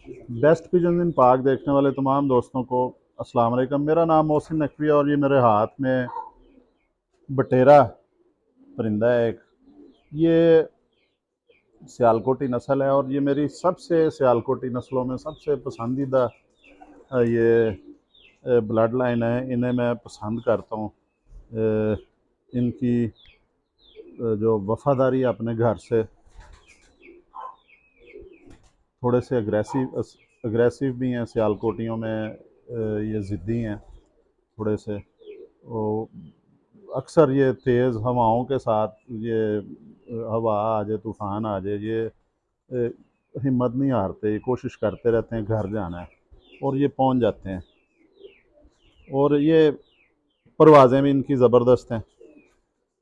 Best pigeon इन park देखने वाले तमाम दोस्तों को अस्सलाम वालेकुम। मेरा नाम मोहसिन नकवी है और ये मेरे हाथ में बटेरा परिंदा है एक। ये सियालकोटी नस्ल है और ये मेरी सबसे सियालकोटी नस्लों में सबसे पसंदीदा ये ब्लड लाइन है। इन्हें मैं पसंद करता हूँ। इनकी जो वफादारी अपने घर से, थोड़े से अग्रेसिव भी हैं सियालकोटियों में। ये ज़िद्दी हैं थोड़े से। वो अक्सर ये तेज़ हवाओं के साथ, ये हवा आ जाए, तूफ़ान आ जाए, ये हिम्मत नहीं हारते, ये कोशिश करते रहते हैं घर जाना है और ये पहुंच जाते हैं। और ये परवाज़ें भी इनकी ज़बरदस्त हैं।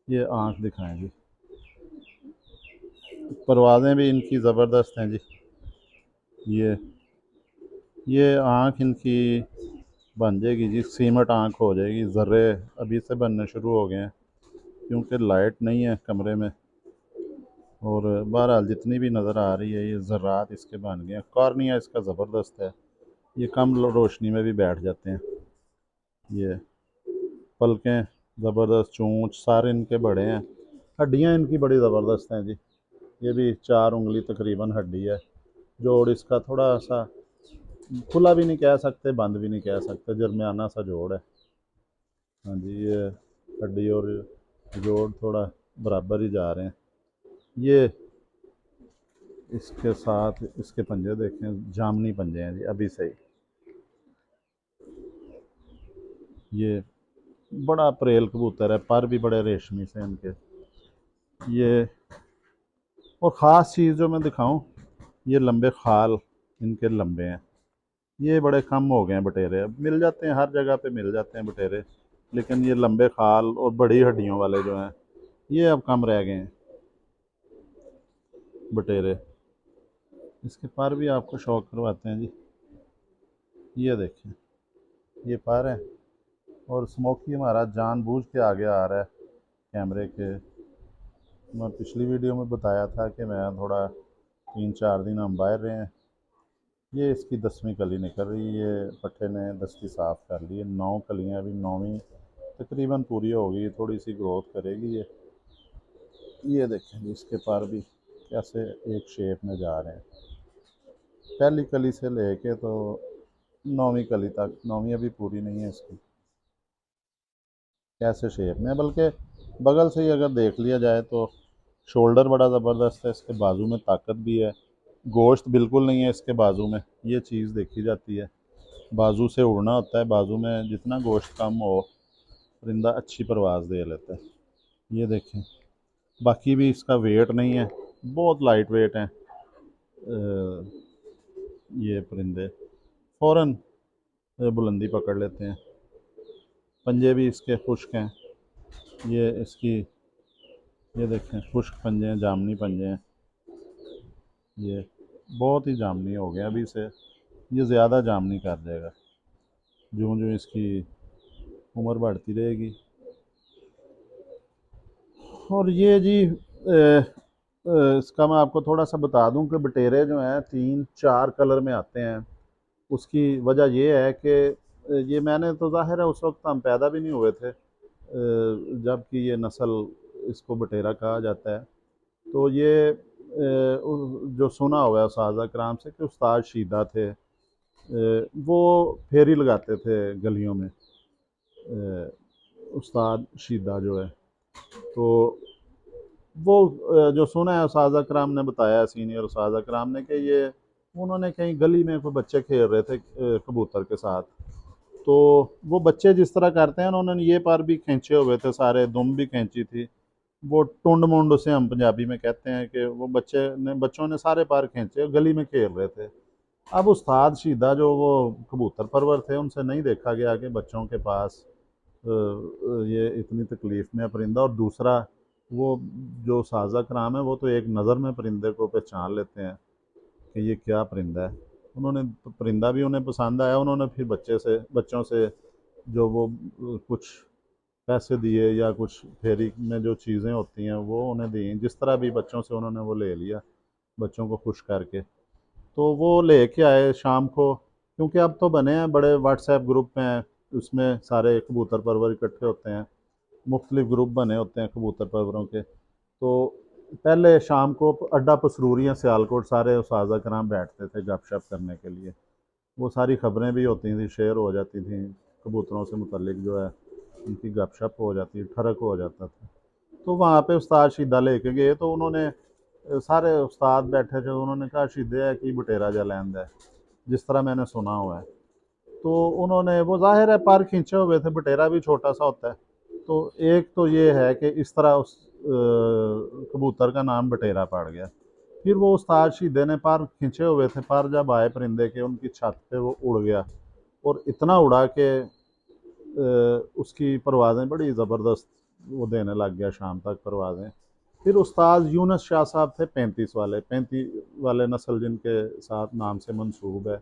ये आँख दिखाएं जी, परवाज़ें भी इनकी ज़बरदस्त हैं जी। ये आँख इनकी बन जाएगी जी, सीमट आँख हो जाएगी। ज़र्रे अभी से बनने शुरू हो गए हैं क्योंकि लाइट नहीं है कमरे में। और बहरहाल जितनी भी नज़र आ रही है, ये ज़र्रात इसके बन गए हैं। कॉर्निया इसका ज़बरदस्त है, ये कम रोशनी में भी बैठ जाते हैं। ये पलकें ज़बरदस्त, चोंच सारे इनके बड़े हैं। हड्डियाँ इनकी बड़ी ज़बरदस्त हैं जी। ये भी 4 उंगली तकरीबन हड्डी है। जोड़ इसका थोड़ा सा खुला भी नहीं कह सकते, बंद भी नहीं कह सकते, दरमियाना सा जोड़ है। हाँ जी, ये हड्डी और जोड़ थोड़ा बराबर ही जा रहे हैं। ये इसके साथ इसके पंजे देखें, जामनी पंजे हैं जी अभी से ही। ये बड़ा परेल कबूतर है, पर भी बड़े रेशमी से इनके। ये और ख़ास चीज़ जो मैं दिखाऊं, ये लंबे खाल इनके लंबे हैं। ये बड़े कम हो गए हैं बटेरे, अब मिल जाते हैं हर जगह पे, मिल जाते हैं बटेरे, लेकिन ये लंबे खाल और बड़ी हड्डियों वाले जो हैं, ये अब कम रह गए हैं बटेरे। इसके पर भी आपको शौक करवाते हैं जी। ये देखें, ये पर है और स्मोकी हमारा जानबूझ के आगे आ रहा है कैमरे के। मैं पिछली वीडियो में बताया था कि मैं थोड़ा 3-4 दिन हम बाहर रहे हैं। ये इसकी 10वीं कली निकल रही है। ये पट्टे ने दस्ती साफ़ कर ली है। 9 कलियाँ, अभी 9वीं तकरीबन पूरी हो गई, थोड़ी सी ग्रोथ करेगी ये देखें जी, इसके पर भी कैसे एक शेप में जा रहे हैं। पहली कली से लेके तो 9वीं कली तक, 9वीं अभी पूरी नहीं है इसकी, कैसे शेप में। बल्कि बगल से ही अगर देख लिया जाए तो शोल्डर बड़ा ज़बरदस्त है, इसके बाजू में ताकत भी है। गोश्त बिल्कुल नहीं है इसके बाजू में, ये चीज़ देखी जाती है। बाजू से उड़ना होता है, बाजू में जितना गोश्त कम हो, परिंदा अच्छी परवाज़ दे लेता है। ये देखें, बाकी भी इसका वेट नहीं है, बहुत लाइट वेट हैं ये परिंदे, फ़ौरन बुलंदी पकड़ लेते हैं। पंजे भी इसके खुश्क हैं। ये इसकी, ये देखें, खुश्क पंजे हैं, जामनी पंजे हैं। ये बहुत ही जामनी हो गया अभी से, ये ज़्यादा जामनी कर जाएगा जो जो इसकी उम्र बढ़ती रहेगी। और ये जी इसका मैं आपको थोड़ा सा बता दूं कि बटेरे जो हैं 3-4 कलर में आते हैं। उसकी वजह ये है कि ये मैंने तो ज़ाहिर है उस वक्त हम पैदा भी नहीं हुए थे जबकि ये नस्ल, इसको बटेरा कहा जाता है। तो ये जो सुना हुआ है उस्ताद कराम से कि उस्ताद शीदा थे, वो फेरी लगाते थे गलियों में। उस्ताद शीदा जो है, तो वो जो सुना है उस्ताद कराम ने बताया, सीनियर उस्ताद कराम ने, कि ये उन्होंने कहीं गली में कोई बच्चे खेल रहे थे कबूतर के साथ। तो वो बच्चे जिस तरह करते हैं, उन्होंने ये पर भी खींचे हुए थे सारे, दुम भी खींची थी। वो टुंड मुंड उसे हम पंजाबी में कहते हैं कि वो बच्चों ने सारे पर खींचे, गली में खेल रहे थे। अब उस्ताद शीदा जो वो कबूतर परवर थे, उनसे नहीं देखा गया कि बच्चों के पास ये इतनी तकलीफ़ में परिंदा। और दूसरा, वो जो साजा कराम है, वो तो एक नज़र में परिंदे को पहचान लेते हैं कि ये क्या परिंदा है। उन्होंने परिंदा भी उन्हें पसंद आया, उन्होंने फिर बच्चों से जो वो कुछ पैसे दिए या कुछ फेरी में जो चीज़ें होती हैं वो उन्हें दी, जिस तरह भी बच्चों से उन्होंने वो ले लिया, बच्चों को खुश करके। तो वो लेके आए शाम को, क्योंकि अब तो बने हैं बड़े व्हाट्सएप ग्रुप हैं, उसमें सारे कबूतर परवर इकट्ठे होते हैं, मुख्तलिफ ग्रुप बने होते हैं कबूतर परवरों के। तो पहले शाम को अड्डा पसरूरियाँ सियालकोट सारे उस्ताद कराम बैठते थे गपशप करने के लिए। वो सारी ख़बरें भी होती थी, शेयर हो जाती थी, कबूतरों से मुतल्लिक जो है उनकी गपशप हो जाती, ठरक हो जाता था। तो वहाँ पे उस्ताद शीदा लेके गए, तो उन्होंने सारे उस्ताद बैठे थे, उन्होंने कहा शीदे है कि बटेरा जलैंद है, जिस तरह मैंने सुना हुआ है। तो उन्होंने, वो ज़ाहिर है पर खींचे हुए थे, बटेरा भी छोटा सा होता है। तो एक तो ये है कि इस तरह उस कबूतर का नाम बटेरा पड़ गया। फिर वो उस्ताद शीदे ने पर खींचे हुए थे, पर जब आए परिंदे के उनकी छत पे वो उड़ गया, और इतना उड़ा कि उसकी परवाज़ें बड़ी ज़बरदस्त वो देने लग गया शाम तक परवाज़ें। फिर उस्ताद यूनुस शाह साहब थे 35 वाले नस्ल जिनके साथ नाम से मंसूब है।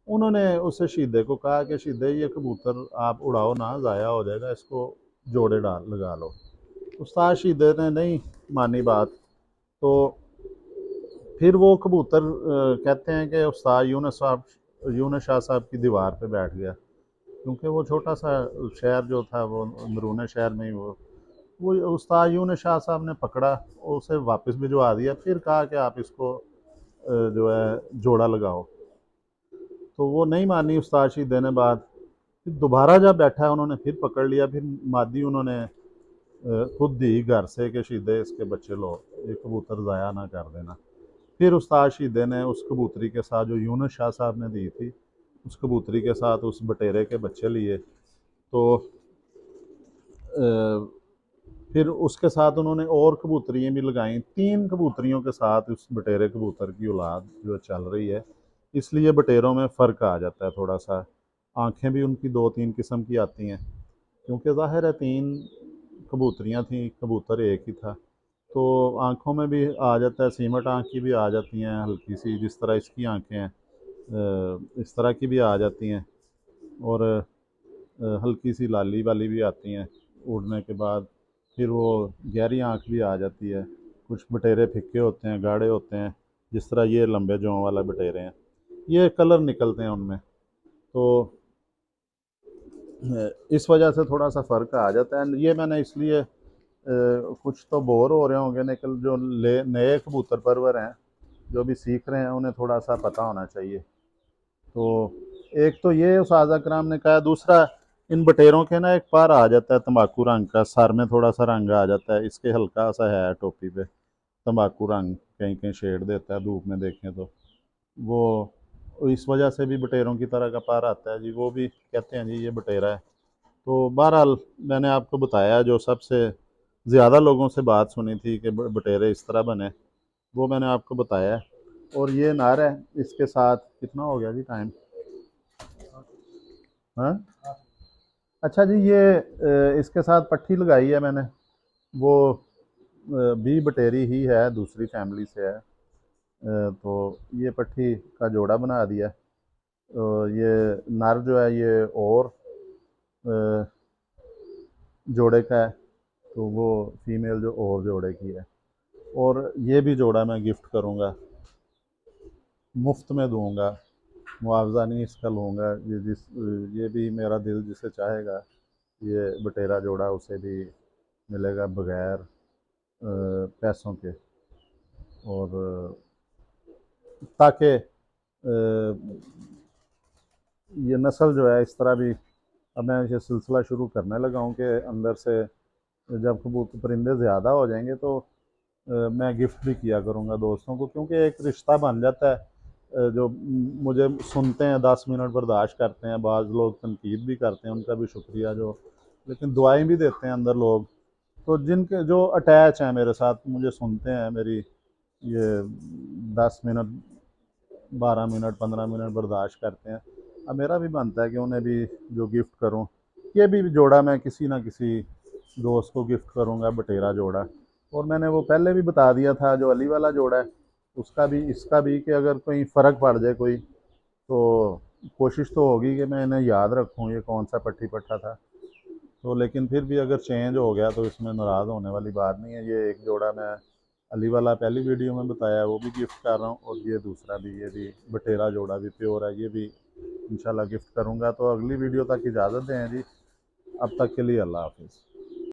उन्होंने उससे शीदे को कहा कि शीदे ये कबूतर आप उड़ाओ ना, ज़ाया हो जाएगा, इसको जोड़े डाल लगा लो। उस्ताद शीदे ने नहीं मानी बात। तो फिर वो कबूतर कहते हैं कि उस्ताद यूनुस शाह साहब की दीवार पे बैठ गया, क्योंकि वो छोटा सा शहर जो था वो अंदरूने शहर में ही वो उस्ताद यूनुस शाह साहब ने पकड़ा और उसे वापस भिजवा दिया। फिर कहा कि आप इसको जो है जोड़ा लगाओ। तो वो नहीं मानी उस्ताद शीदे ने बात। फिर दोबारा जब बैठा उन्होंने फिर पकड़ लिया, फिर मादी उन्होंने खुद दी घर से कि शीदे इसके बच्चे लो, ये कबूतर ज़ाया ना कर देना। फिर उस्ताद शीदे ने उस कबूतरी के साथ जो यूनुस शाह साहब ने दी थी, उस कबूतरी के साथ उस बटेरे के बच्चे लिए। तो फिर उसके साथ उन्होंने और कबूतरियाँ भी लगाईं, 3 कबूतरियों के साथ उस बटेरे कबूतर की औलाद जो चल रही है। इसलिए बटेरों में फ़र्क आ जाता है थोड़ा सा, आँखें भी उनकी 2-3 किस्म की आती हैं, क्योंकि ज़ाहिर है 3 कबूतरियाँ थीं, कबूतर एक ही था। तो आँखों में भी आ जाता है, सीमट आँख की भी आ जाती हैं हल्की सी, जिस तरह इसकी आँखें हैं इस तरह की भी आ जाती हैं, और हल्की सी लाली वाली भी आती हैं उड़ने के बाद। फिर वो गहरी आँख भी आ जाती है। कुछ बटेरे फिक्के होते हैं, गाढ़े होते हैं, जिस तरह ये लंबे जों वाला बटेरे हैं, ये कलर निकलते हैं उनमें। तो इस वजह से थोड़ा सा फ़र्क आ जाता है। ये मैंने इसलिए कुछ तो बोर हो रहे होंगे, लेकिन जो नए कबूतर परवर हैं जो भी सीख रहे हैं उन्हें थोड़ा सा पता होना चाहिए। तो एक तो ये उस्ताद कराम ने कहा, दूसरा इन बटेरों के ना एक पर आ जाता है तंबाकू रंग का, सर में थोड़ा सा रंग आ जाता है, इसके हल्का सा है टोपी पे तंबाकू रंग, कहीं कहीं शेड देता है धूप में देखें तो। वो इस वजह से भी बटेरों की तरह का पर आता है जी, वो भी कहते हैं जी ये बटेरा है। तो बहरहाल मैंने आपको बताया जो सबसे ज़्यादा लोगों से बात सुनी थी कि बटेरे इस तरह बने, वो मैंने आपको बताया है। और ये नार है, इसके साथ कितना हो गया जी टाइम? हाँ, अच्छा जी, ये इसके साथ पट्टी लगाई है मैंने, वो बी बटेरी ही है, दूसरी फैमिली से है। तो ये पट्टी का जोड़ा बना दिया। तो ये नर जो है ये और अ, जोड़े का है, तो वो फीमेल जो और जोड़े की है। और ये भी जोड़ा मैं गिफ्ट करूँगा, मुफ्त में दूंगा, मुआवजा नहीं इसका लूँगा। ये भी मेरा दिल जिसे चाहेगा ये बटेरा जोड़ा उसे भी मिलेगा बगैर पैसों के। और ताकि ये नस्ल जो है इस तरह भी, अब मैं ये सिलसिला शुरू करने लगा हूँ कि अंदर से जब कबूतर परिंदे ज़्यादा हो जाएंगे तो मैं गिफ्ट भी किया करूँगा दोस्तों को, क्योंकि एक रिश्ता बन जाता है। जो मुझे सुनते हैं 10 मिनट बर्दाश्त करते हैं, बाज़ लोग तनकीद भी करते हैं, उनका भी शुक्रिया, जो लेकिन दुआएं भी देते हैं अंदर लोग। तो जिनके जो अटैच हैं मेरे साथ, मुझे सुनते हैं, मेरी ये 10 मिनट 12 मिनट 15 मिनट बर्दाश्त करते हैं, अब मेरा भी बनता है कि उन्हें भी जो गिफ्ट करूं। ये भी जोड़ा मैं किसी ना किसी दोस्त को गिफ्ट करूंगा, बटेरा जोड़ा। और मैंने वो पहले भी बता दिया था जो अली वाला जोड़ा है, उसका भी इसका भी, कि अगर कोई फ़र्क पड़ जाए कोई, तो कोशिश तो होगी कि मैं इन्हें याद रखूं ये कौन सा पट्टी पट्टा था। तो लेकिन फिर भी अगर चेंज हो गया तो इसमें नाराज़ होने वाली बात नहीं है। ये एक जोड़ा मैं अली वाला पहली वीडियो में बताया, वो भी गिफ्ट कर रहा हूँ, और ये दूसरा भी, ये भी बटेरा जोड़ा भी प्योर है, ये भी इंशाल्लाह गिफ्ट करूँगा। तो अगली वीडियो तक इजाज़त दें जी, अब तक के लिए अल्लाह हाफिज़।